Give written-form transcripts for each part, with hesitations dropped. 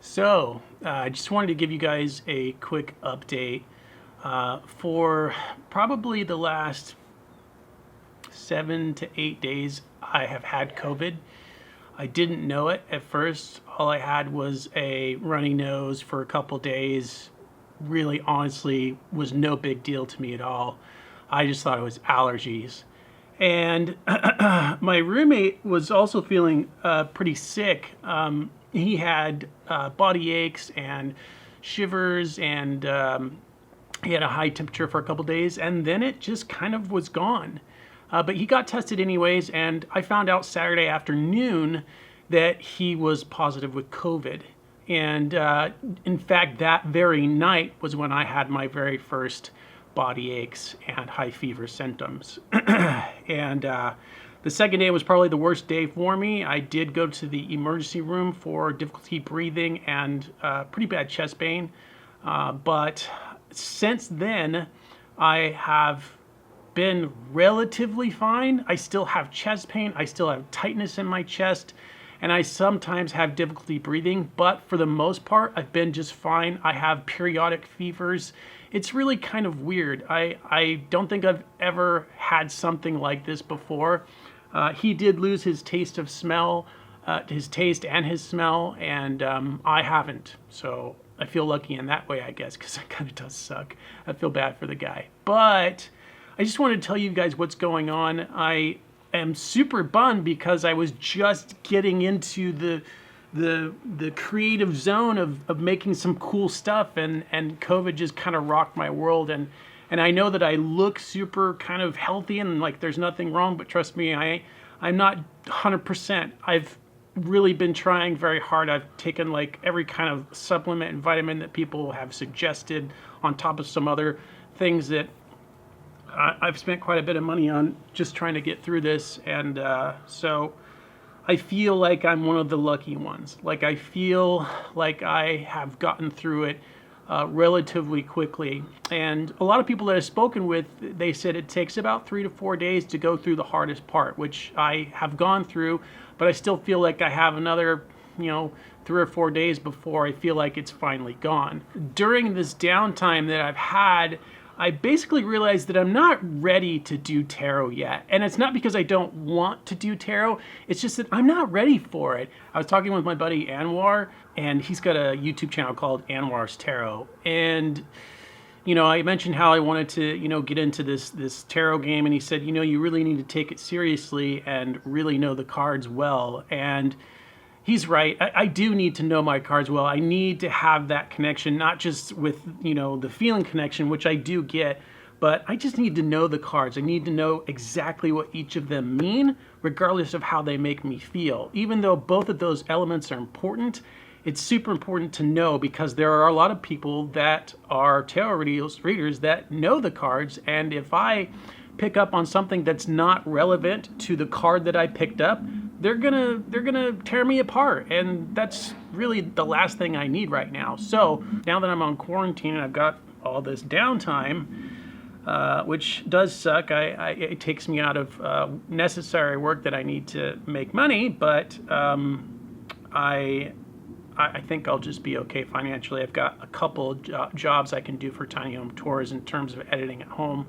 So, I just wanted to give you guys a quick update. For probably the last 7 to 8 days, I have had COVID. I didn't know it at first. All I had was a runny nose for a couple days. Really, honestly, was no big deal to me at all. I just thought it was allergies. And my roommate was also feeling pretty sick. He had body aches and shivers, and he had a high temperature for a couple days, and then it just kind of was gone. But he got tested anyways, and I found out Saturday afternoon that he was positive with COVID. And in fact, that very night was when I had my very first body aches and high fever symptoms. And the second day was probably the worst day for me. I did go to the emergency room for difficulty breathing and pretty bad chest pain. But since then, I have been relatively fine. I still have chest pain. I still have tightness in my chest. And I sometimes have difficulty breathing, but for the most part, I've been just fine. I have periodic fevers. It's really kind of weird. I don't think I've ever had something like this before. He did lose his taste of smell, his taste and his smell, and I haven't. So I feel lucky in that way, I guess, because it kind of does suck. I feel bad for the guy. But I just wanted to tell you guys what's going on. I am super bummed because I was just getting into the creative zone of making some cool stuff, and COVID just kind of rocked my world, and I know that I look super kind of healthy and like there's nothing wrong, but trust me, I'm not 100%. I've really been trying very hard. I've taken like every kind of supplement and vitamin that people have suggested, on top of some other things that I've spent quite a bit of money on just trying to get through this. And so I feel like I'm one of the lucky ones. Like I feel like I have gotten through it relatively quickly. And a lot of people that I've spoken with, they said it takes about 3 to 4 days to go through the hardest part, which I have gone through, but I still feel like I have another 3 or 4 days before I feel like it's finally gone. During this downtime that I've had, I basically realized that I'm not ready to do tarot yet. And it's not because I don't want to do tarot, it's just that I'm not ready for it. I was talking with my buddy Anwar, and he's got a YouTube channel called Anwar's Tarot. And I mentioned how I wanted to, get into this tarot game, and he said, you really need to take it seriously and really know the cards well. And he's right. I do need to know my cards well. I need to have that connection, not just with, the feeling connection, which I do get, but I just need to know the cards. I need to know exactly what each of them mean, regardless of how they make me feel. Even though both of those elements are important, it's super important to know, because there are a lot of people that are tarot readers that know the cards, and if I pick up on something that's not relevant to the card that I picked up, they're gonna tear me apart, and that's really the last thing I need right now. So now that I'm on quarantine and I've got all this downtime, which does suck, it takes me out of necessary work that I need to make money, but I think I'll just be okay financially. I've got a couple jobs I can do for tiny home tours in terms of editing at home,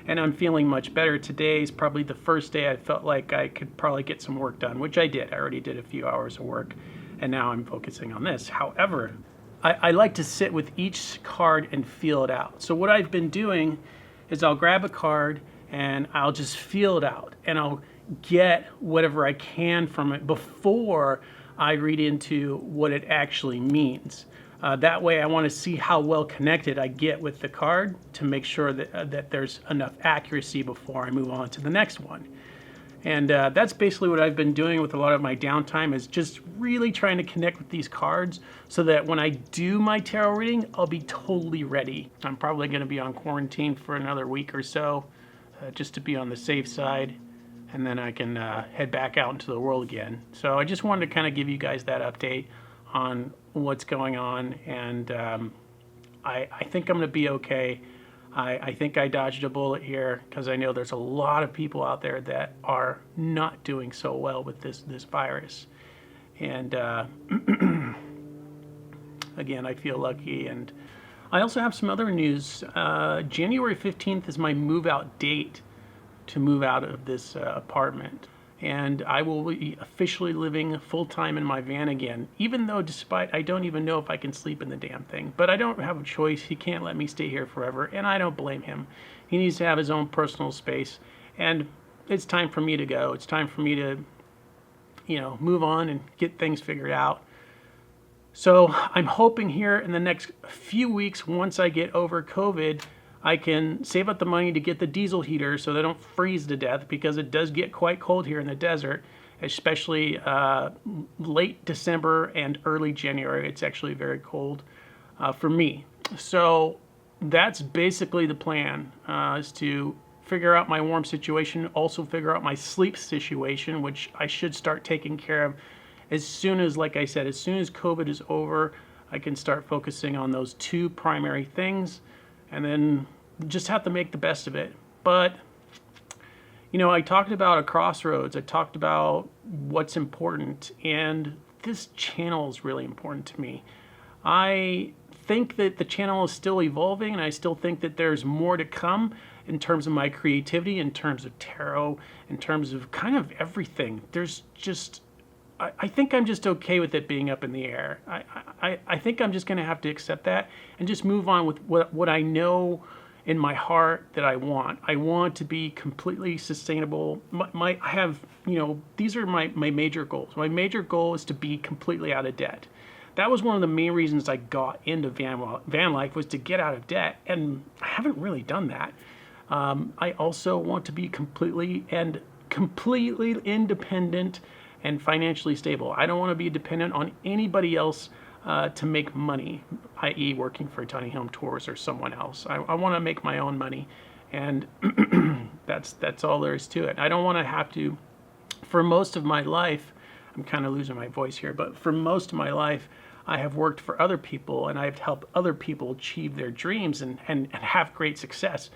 and I'm feeling much better. Today is probably the first day I felt like I could probably get some work done, which I did. I already did a few hours of work, and now I'm focusing on this. However, I like to sit with each card and feel it out. So what I've been doing is I'll grab a card and I'll just feel it out, and I'll get whatever I can from it before I read into what it actually means. That way I want to see how well connected I get with the card to make sure that there's enough accuracy before I move on to the next one. And that's basically what I've been doing with a lot of my downtime, is just really trying to connect with these cards so that when I do my tarot reading, I'll be totally ready. I'm probably going to be on quarantine for another week or so, just to be on the safe side, and then I can head back out into the world again. So I just wanted to kind of give you guys that update on what's going on, and I think I'm going to be okay. I think I dodged a bullet here, because I know there's a lot of people out there that are not doing so well with this virus. And again, I feel lucky. And I also have some other news. January 15th is my move out date to move out of this apartment. And I will be officially living full time in my van again, even though despite I don't even know if I can sleep in the damn thing. But I don't have a choice. He can't let me stay here forever, and I don't blame him. He needs to have his own personal space, and it's time for me to go. It's time for me to, move on and get things figured out. So I'm hoping here in the next few weeks, once I get over COVID, I can save up the money to get the diesel heater so they don't freeze to death, because it does get quite cold here in the desert, especially late December and early January. It's actually very cold for me. So that's basically the plan, is to figure out my warm situation, also figure out my sleep situation, which I should start taking care of as soon as, like I said, as soon as COVID is over. I can start focusing on those two primary things, and then just have to make the best of it. But, I talked about a crossroads. I talked about what's important, and this channel is really important to me. I think that the channel is still evolving, and I still think that there's more to come in terms of my creativity, in terms of tarot, in terms of kind of everything. There's just, I think I'm just okay with it being up in the air. I think I'm just going to have to accept that and just move on with what I know in my heart that I want. I want to be completely sustainable. I have, these are my major goals. My major goal is to be completely out of debt. That was one of the main reasons I got into van life, was to get out of debt, and I haven't really done that. I also want to be completely independent and financially stable. I don't want to be dependent on anybody else to make money, i.e. working for Tiny Home Tours or someone else. I want to make my own money, and that's all there is to it. I don't want to have to, for most of my life, I'm kind of losing my voice here, but for most of my life, I have worked for other people, and I've helped other people achieve their dreams and have great success.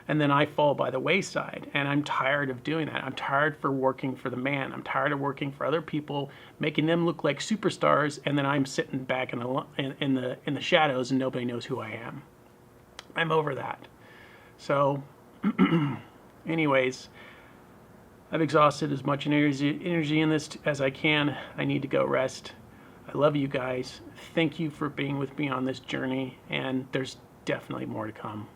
And then I fall by the wayside, and I'm tired of doing that. I'm tired for working for the man. I'm tired of working for other people, making them look like superstars, and then I'm sitting back in the shadows, and nobody knows who I am. I'm over that. So, anyways, I've exhausted as much energy in this as I can. I need to go rest. I love you guys. Thank you for being with me on this journey, and there's definitely more to come.